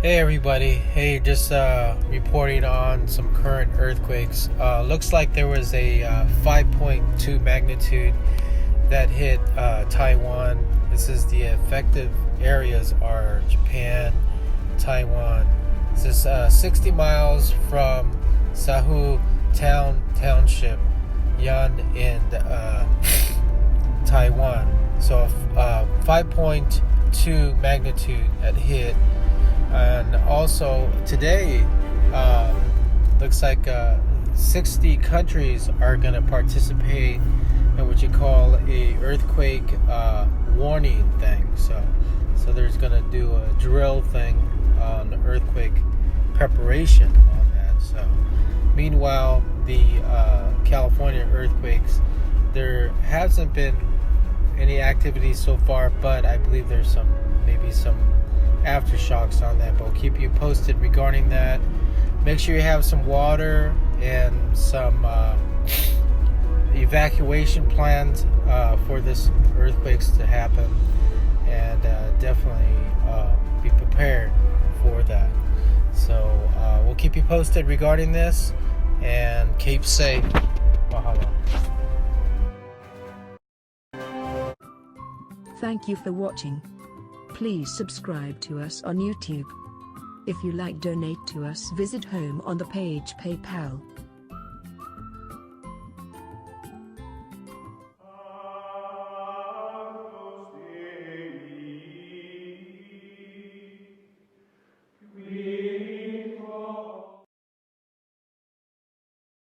Hey everybody, hey, just reporting on some current earthquakes. Looks like there was a 5.2 magnitude that hit Taiwan. This is the affected areas are Japan, Taiwan. This is 60 miles from Sahu Township, Yan in Taiwan. So 5.2 magnitude that hit. And also today, looks like 60 countries are going to participate in what you call a earthquake warning thing. So there's going to do a drill thing on earthquake preparation on that. So meanwhile, the California earthquakes, there hasn't been any activity so far, but I believe there's maybe some aftershocks on that, but we'll keep you posted regarding that. Make sure you have some water and some evacuation plans for this earthquakes to happen, and definitely be prepared for that. So we'll keep you posted regarding this, and keep safe. Mahalo. Thank you for watching. Please subscribe to us on YouTube. If you like, donate to us, visit home on the page PayPal.